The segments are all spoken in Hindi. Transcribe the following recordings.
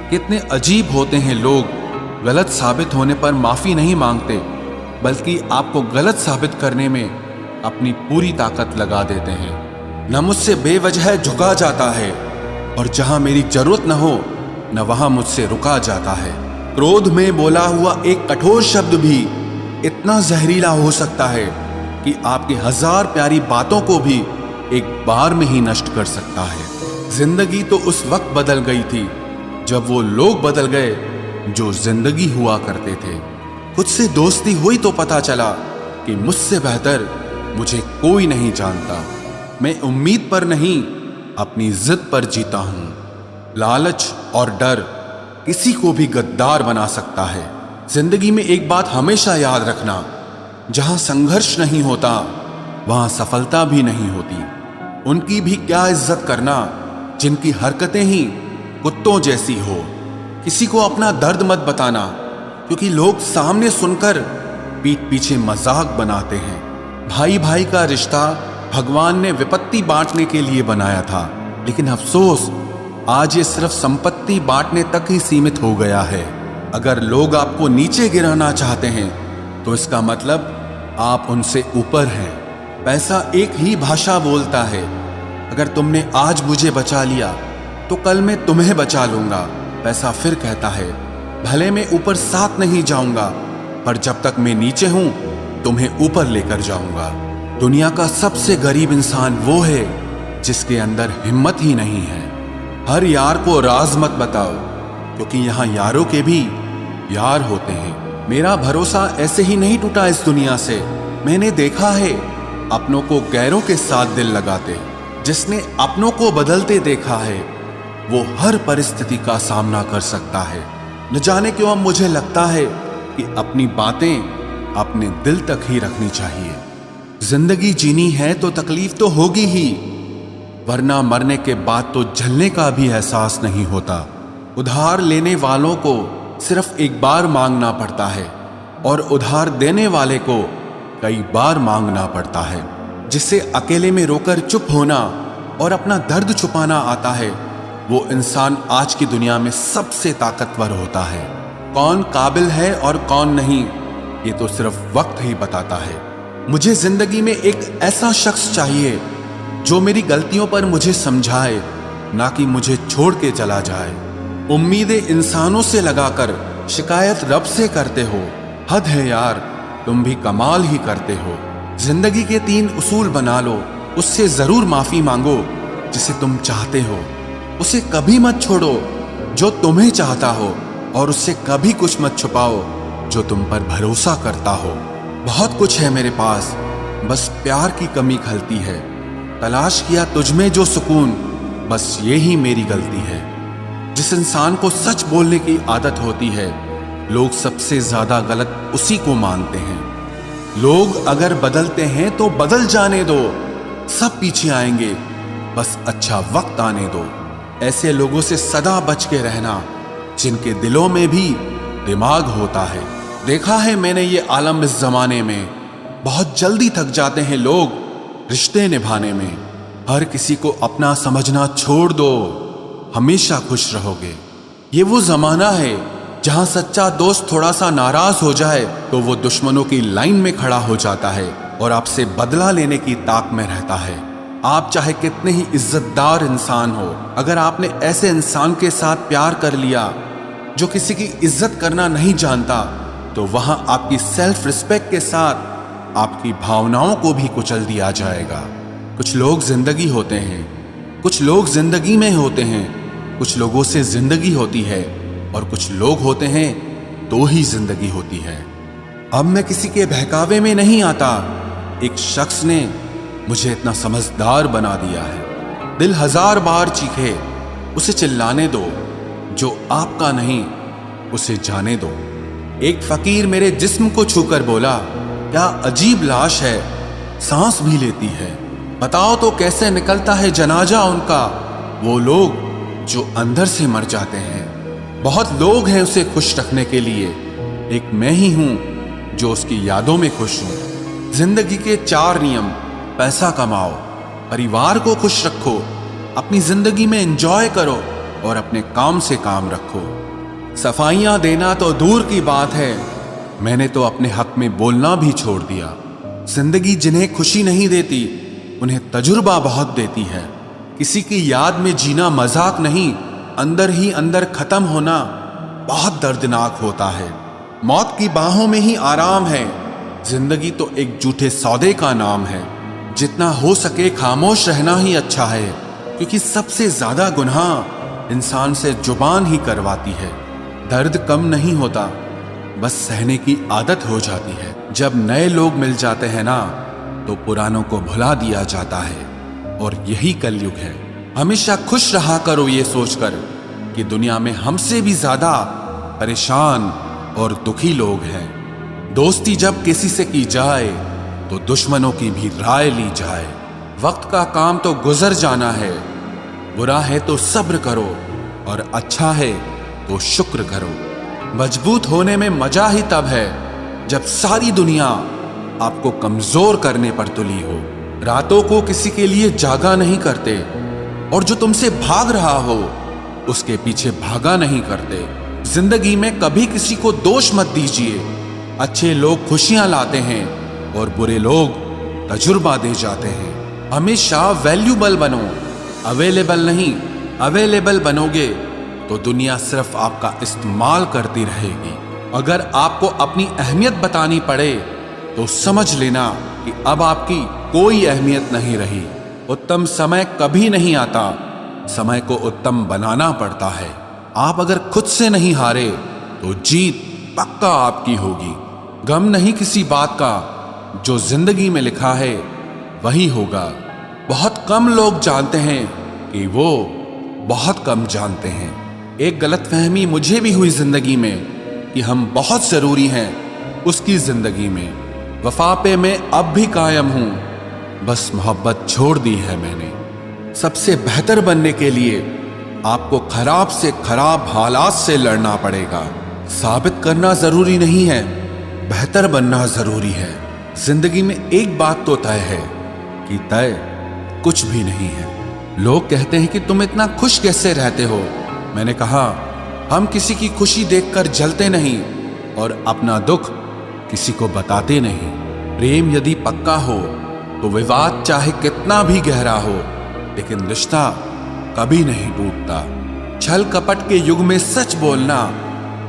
कितने अजीब होते हैं लोग, गलत साबित होने पर माफी नहीं मांगते, बल्कि आपको गलत साबित करने में अपनी पूरी ताकत लगा देते हैं। न मुझसे बेवजह झुका जाता है, और जहां मेरी जरूरत न हो न वहां मुझसे रुका जाता है। क्रोध में बोला हुआ एक कठोर शब्द भी इतना जहरीला हो सकता है कि आपकी 1000 प्यारी बातों को भी एक बार में ही नष्ट कर सकता है। जिंदगी तो उस वक्त बदल गई थी जब वो लोग बदल गए जो जिंदगी हुआ करते थे। खुद से दोस्ती हुई तो पता चला कि मुझसे बेहतर मुझे कोई नहीं जानता। मैं उम्मीद पर नहीं, अपनी जिद पर जीता हूं। लालच और डर किसी को भी गद्दार बना सकता है। जिंदगी में एक बात हमेशा याद रखना, जहां संघर्ष नहीं होता वहां सफलता भी नहीं होती। उनकी भी क्या इज्जत करना जिनकी हरकतें ही कुत्तों जैसी हो। किसी को अपना दर्द मत बताना, क्योंकि लोग सामने सुनकर पीठ पीछे मजाक बनाते हैं। भाई भाई का रिश्ता भगवान ने विपत्ति बांटने के लिए बनाया था, लेकिन अफसोस आज ये सिर्फ संपत्ति बांटने तक ही सीमित हो गया है। अगर लोग आपको नीचे गिराना चाहते हैं तो इसका मतलब आप उनसे ऊपर हैं। पैसा एक ही भाषा बोलता है। अगर तुमने आज मुझे बचा लिया तो कल मैं तुम्हें बचा लूंगा। पैसा फिर कहता है, भले मैं ऊपर साथ नहीं जाऊंगा, पर जब तक मैं नीचे हूं तुम्हें ऊपर लेकर जाऊंगा। दुनिया का सबसे गरीब इंसान वो है जिसके अंदर हिम्मत ही नहीं है। हर यार को राज मत बताओ, क्योंकि यहां यारों के भी यार होते हैं। मेरा भरोसा ऐसे ही नहीं टूटा इस दुनिया से। मैंने देखा है अपनों को गैरों के साथ दिल लगाते। जिसने अपनों को बदलते देखा है वो हर परिस्थिति का सामना कर सकता है। न जाने क्यों अब मुझे लगता है कि अपनी बातें अपने दिल तक ही रखनी चाहिए। जिंदगी जीनी है तो तकलीफ तो होगी ही, वरना मरने के बाद तो झलने का भी एहसास नहीं होता। उधार लेने वालों को सिर्फ एक बार मांगना पड़ता है, और उधार देने वाले को कई बार मांगना पड़ता है। जिसे अकेले में रोकर चुप होना और अपना दर्द छुपाना आता है, वो इंसान आज की दुनिया में सबसे ताकतवर होता है। कौन काबिल है और कौन नहीं, ये तो सिर्फ वक्त ही बताता है। मुझे जिंदगी में एक ऐसा शख्स चाहिए जो मेरी गलतियों पर मुझे समझाए, ना कि मुझे छोड़ के चला जाए। उम्मीदें इंसानों से लगाकर शिकायत रब से करते हो। हद है यार, तुम भी कमाल ही करते हो। जिंदगी के 3 उसूल बना लो। उससे जरूर माफी मांगो जिसे तुम चाहते हो। उसे कभी मत छोड़ो जो तुम्हें चाहता हो, और उससे कभी कुछ मत छुपाओ जो तुम पर भरोसा करता हो। बहुत कुछ है मेरे पास, बस प्यार की कमी खलती है। तलाश किया तुझमें जो सुकून, बस ये ही मेरी गलती है। जिस इंसान को सच बोलने की आदत होती है, लोग सबसे ज्यादा गलत उसी को मानते हैं। लोग अगर बदलते हैं तो बदल जाने दो, सब पीछे आएंगे, बस अच्छा वक्त आने दो। ऐसे लोगों से सदा बच के रहना जिनके दिलों में भी दिमाग होता है। देखा है मैंने ये आलम इस जमाने में, बहुत जल्दी थक जाते हैं लोग रिश्ते निभाने में। हर किसी को अपना समझना छोड़ दो, हमेशा खुश रहोगे। ये वो जमाना है जहां सच्चा दोस्त थोड़ा सा नाराज हो जाए तो वो दुश्मनों की लाइन में खड़ा हो जाता है और आपसे बदला लेने की ताक में रहता है। आप चाहे कितने ही इज्जतदार इंसान हो, अगर आपने ऐसे इंसान के साथ प्यार कर लिया जो किसी की इज्जत करना नहीं जानता, तो वहां आपकी सेल्फ रिस्पेक्ट के साथ आपकी भावनाओं को भी कुचल दिया जाएगा। कुछ लोग जिंदगी होते हैं, कुछ लोग जिंदगी में होते हैं, कुछ लोगों से जिंदगी होती है, और कुछ लोग होते हैं तो ही जिंदगी होती है। अब मैं किसी के बहकावे में नहीं आता। एक शख्स ने मुझे इतना समझदार बना दिया है। दिल 1000 बार चीखे, उसे चिल्लाने दो। जो आपका नहीं उसे जाने दो। एक फकीर मेरे जिस्म को छूकर बोला, क्या अजीब लाश है, सांस भी लेती है। बताओ तो कैसे निकलता है जनाजा उनका, वो लोग जो अंदर से मर जाते हैं। बहुत लोग हैं उसे खुश रखने के लिए, एक मैं ही हूं जो उसकी यादों में खुश हूं। जिंदगी के 4 नियम: पैसा कमाओ, परिवार को खुश रखो, अपनी जिंदगी में एंजॉय करो और अपने काम से काम रखो। सफाइयां देना तो दूर की बात है, मैंने तो अपने हक में बोलना भी छोड़ दिया। जिंदगी जिन्हें खुशी नहीं देती उन्हें तजुर्बा बहुत देती है। किसी की याद में जीना मजाक नहीं, अंदर ही अंदर खत्म होना बहुत दर्दनाक होता है। मौत की बाहों में ही आराम है, जिंदगी तो एक झूठे सौदे का नाम है। जितना हो सके खामोश रहना ही अच्छा है, क्योंकि सबसे ज्यादा गुनाह इंसान से जुबान ही करवाती है। दर्द कम नहीं होता, बस सहने की आदत हो जाती है। जब नए लोग मिल जाते हैं ना, तो पुरानों को भुला दिया जाता है, और यही कलयुग है। हमेशा खुश रहा करो ये सोचकर कि दुनिया में हमसे भी ज्यादा परेशान और दुखी लोग हैं। दोस्ती जब किसी से की जाए तो दुश्मनों की भी राय ली जाए। वक्त का काम तो गुजर जाना है, बुरा है तो सब्र करो और अच्छा है तो शुक्र करो। मजबूत होने में मजा ही तब है जब सारी दुनिया आपको कमजोर करने पर तुली हो। रातों को किसी के लिए जागा नहीं करते, और जो तुमसे भाग रहा हो उसके पीछे भागा नहीं करते। जिंदगी में कभी किसी को दोष मत दीजिए। अच्छे लोग खुशियां लाते हैं और बुरे लोग तजुर्बा दे जाते हैं। हमेशा वैल्यूबल बनो, अवेलेबल नहीं। अवेलेबल बनोगे तो दुनिया सिर्फ आपका इस्तेमाल करती रहेगी। अगर आपको अपनी अहमियत बतानी पड़े तो समझ लेना कि अब आपकी कोई अहमियत नहीं रही। उत्तम समय कभी नहीं आता, समय को उत्तम बनाना पड़ता है। आप अगर खुद से नहीं हारे तो जीत पक्का आपकी होगी। गम नहीं किसी बात का, जो जिंदगी में लिखा है वही होगा। बहुत कम लोग जानते हैं कि वो बहुत कम जानते हैं। एक गलतफहमी मुझे भी हुई जिंदगी में कि हम बहुत जरूरी हैं उसकी जिंदगी में। वफा पे मैं अब भी कायम हूं, बस मोहब्बत छोड़ दी है मैंने। सबसे बेहतर बनने के लिए आपको खराब से खराब हालात से लड़ना पड़ेगा। साबित करना जरूरी नहीं है, बेहतर बनना जरूरी है। जिंदगी में एक बात तो तय है कि तय कुछ भी नहीं है। लोग कहते हैं कि तुम इतना खुश कैसे रहते हो। मैंने कहा, हम किसी की खुशी देखकर जलते नहीं और अपना दुख किसी को बताते नहीं। प्रेम यदि पक्का हो तो विवाद चाहे कितना भी गहरा हो, लेकिन रिश्ता कभी नहीं टूटता। छल कपट के युग में सच बोलना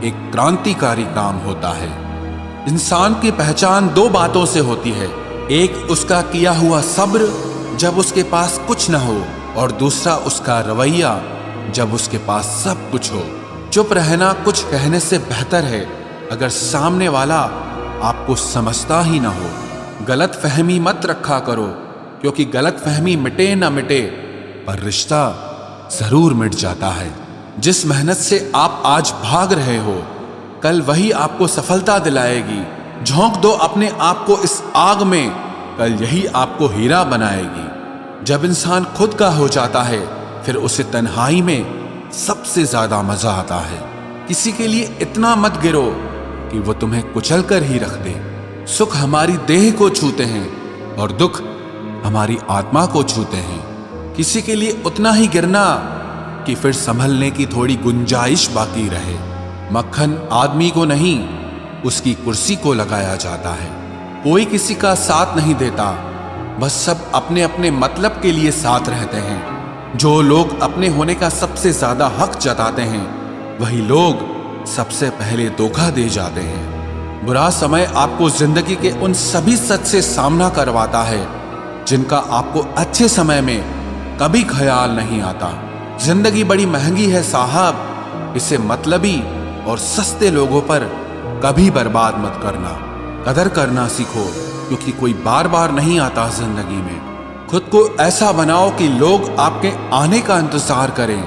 एक क्रांतिकारी काम होता है। इंसान की पहचान दो बातों से होती है, एक उसका किया हुआ सब्र जब उसके पास कुछ न हो, और दूसरा उसका रवैया जब उसके पास सब कुछ हो। चुप रहना कुछ कहने से बेहतर है अगर सामने वाला आपको समझता ही ना हो। गलत फहमी मत रखा करो, क्योंकि गलत फहमी मिटे ना मिटे पर रिश्ता जरूर मिट जाता है। जिस मेहनत से आप आज भाग रहे हो, कल वही आपको सफलता दिलाएगी। झोंक दो अपने आप को इस आग में, कल यही आपको हीरा बनाएगी। जब इंसान खुद का हो जाता है, फिर उसे तन्हाई में सबसे ज्यादा मजा आता है। किसी के लिए इतना मत गिरो कि वो तुम्हें कुचल कर ही रख दे। सुख हमारी देह को छूते हैं और दुख हमारी आत्मा को छूते हैं। किसी के लिए उतना ही गिरना कि फिर संभलने की थोड़ी गुंजाइश बाकी रहे। मक्खन आदमी को नहीं, उसकी कुर्सी को लगाया जाता है। कोई किसी का साथ नहीं देता, बस सब अपने अपने मतलब के लिए साथ रहते हैं। जो लोग अपने होने का सबसे ज्यादा हक जताते हैं, वही लोग सबसे पहले धोखा दे जाते हैं। बुरा समय आपको जिंदगी के उन सभी सच से सामना करवाता है जिनका आपको अच्छे समय में कभी ख्याल नहीं आता। जिंदगी बड़ी महंगी है साहब, इसे मतलबी और सस्ते लोगों पर कभी बर्बाद मत करना। कदर करना सीखो, क्योंकि कोई बार बार नहीं आता जिंदगी में। खुद को ऐसा बनाओ कि लोग आपके आने का इंतजार करें,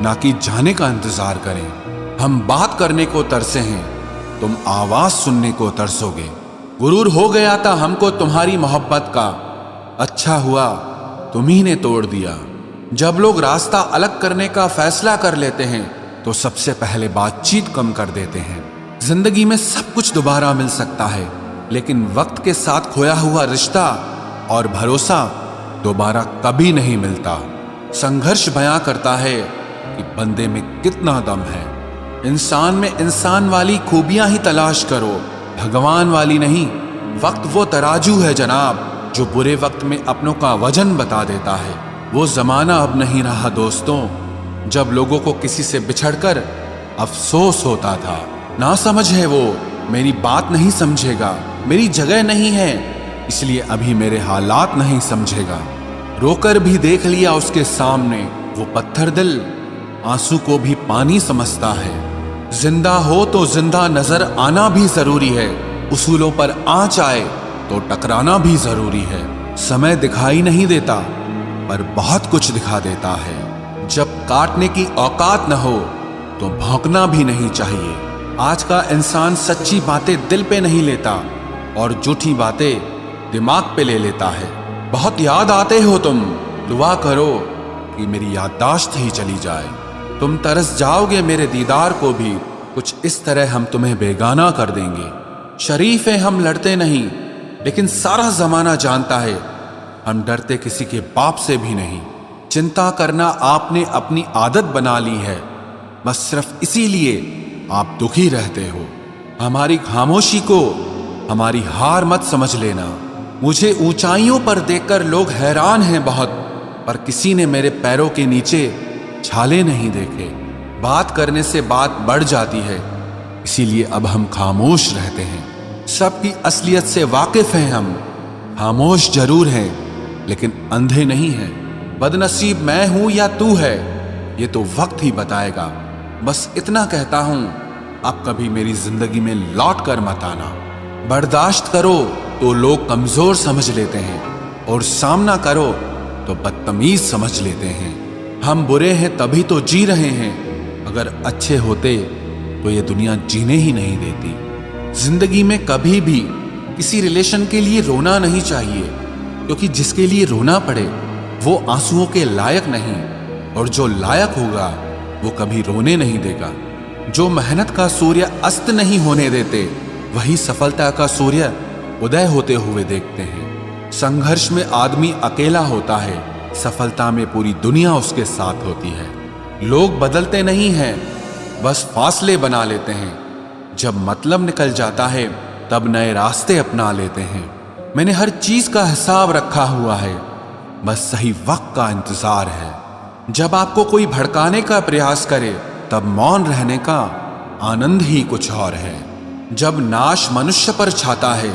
ना कि जाने का इंतजार करें। हम बात करने को तरसे हैं, तुम आवाज सुनने को तरसोगे। गुरूर हो गया था हमको तुम्हारी मोहब्बत का, अच्छा हुआ तुम्ही ने तोड़ दिया। जब लोग रास्ता अलग करने का फैसला कर लेते हैं, तो सबसे पहले बातचीत कम कर देते हैं। जिंदगी में सब कुछ दोबारा मिल सकता है, लेकिन वक्त के साथ खोया हुआ रिश्ता और भरोसा दोबारा कभी नहीं मिलता। संघर्ष बयां करता है कि बंदे में कितना दम है। इंसान में इंसान वाली खूबियां ही तलाश करो, भगवान वाली नहीं। वक्त वो तराजू है जनाब जो बुरे वक्त में अपनों का वजन बता देता है। वो जमाना अब नहीं रहा दोस्तों, जब लोगों को किसी से बिछड़कर अफसोस होता था। ना समझ है वो, मेरी बात नहीं समझेगा, मेरी जगह नहीं है इसलिए अभी मेरे हालात नहीं समझेगा। रोकर भी देख लिया उसके सामने वो पत्थर दिल, आंसू को भी पानी समझता है। जिंदा हो तो जिंदा नजर आना भी जरूरी है, उसूलों पर आंच आए तो टकराना भी जरूरी है। समय दिखाई नहीं देता पर बहुत कुछ दिखा देता है। जब काटने की औकात न हो तो भौंकना भी नहीं चाहिए। आज का इंसान सच्ची बातें दिल पे नहीं लेता और झूठी बातें दिमाग पे ले लेता है। बहुत याद आते हो तुम, दुआ करो कि मेरी याददाश्त ही चली जाए। तुम तरस जाओगे मेरे दीदार को भी, कुछ इस तरह हम तुम्हें बेगाना कर देंगे। शरीफ है हम लड़ते नहीं, लेकिन सारा जमाना जानता है हम डरते किसी के बाप से भी नहीं। चिंता करना आपने अपनी आदत बना ली है, बस सिर्फ इसीलिए आप दुखी रहते हो। हमारी खामोशी को हमारी हार मत समझ लेना। मुझे ऊंचाइयों पर देखकर लोग हैरान हैं बहुत, पर किसी ने मेरे पैरों के नीचे छाले नहीं देखे। बात करने से बात बढ़ जाती है, इसीलिए अब हम खामोश रहते हैं। सबकी असलियत से वाकिफ हैं हम, खामोश जरूर हैं लेकिन अंधे नहीं हैं। बदनसीब मैं हूं या तू है ये तो वक्त ही बताएगा। बस इतना कहता हूं, अब कभी मेरी जिंदगी में लौट कर मत आना। बर्दाश्त करो तो लोग कमजोर समझ लेते हैं और सामना करो तो बदतमीज समझ लेते हैं। हम बुरे हैं तभी तो जी रहे हैं, अगर अच्छे होते तो ये दुनिया जीने ही नहीं देती। जिंदगी में कभी भी किसी रिलेशन के लिए रोना नहीं चाहिए, क्योंकि जिसके लिए रोना पड़े वो आंसुओं के लायक नहीं, और जो लायक होगा वो कभी रोने नहीं देगा। जो मेहनत का सूर्य अस्त नहीं होने देते, वही सफलता का सूर्य उदय होते हुए देखते हैं। संघर्ष में आदमी अकेला होता है, सफलता में पूरी दुनिया उसके साथ होती है। लोग बदलते नहीं हैं, बस फासले बना लेते हैं। जब मतलब निकल जाता है तब नए रास्ते अपना लेते हैं। मैंने हर चीज का हिसाब रखा हुआ है, बस सही वक्त का इंतजार है। जब आपको कोई भड़काने का प्रयास करे तब मौन रहने का आनंद ही कुछ और है। जब नाश मनुष्य पर छाता है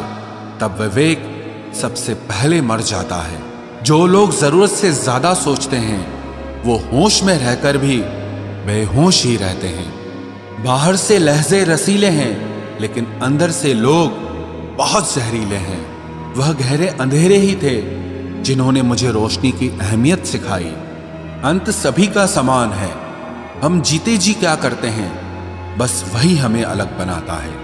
तब विवेक सबसे पहले मर जाता है। जो लोग जरूरत से ज्यादा सोचते हैं वो होश में रहकर भी बेहोश ही रहते हैं। बाहर से लहजे रसीले हैं लेकिन अंदर से लोग बहुत जहरीले हैं। वह गहरे अंधेरे ही थे जिन्होंने मुझे रोशनी की अहमियत सिखाई। अंत सभी का समान है, हम जीते जी क्या करते हैं बस वही हमें अलग बनाता है।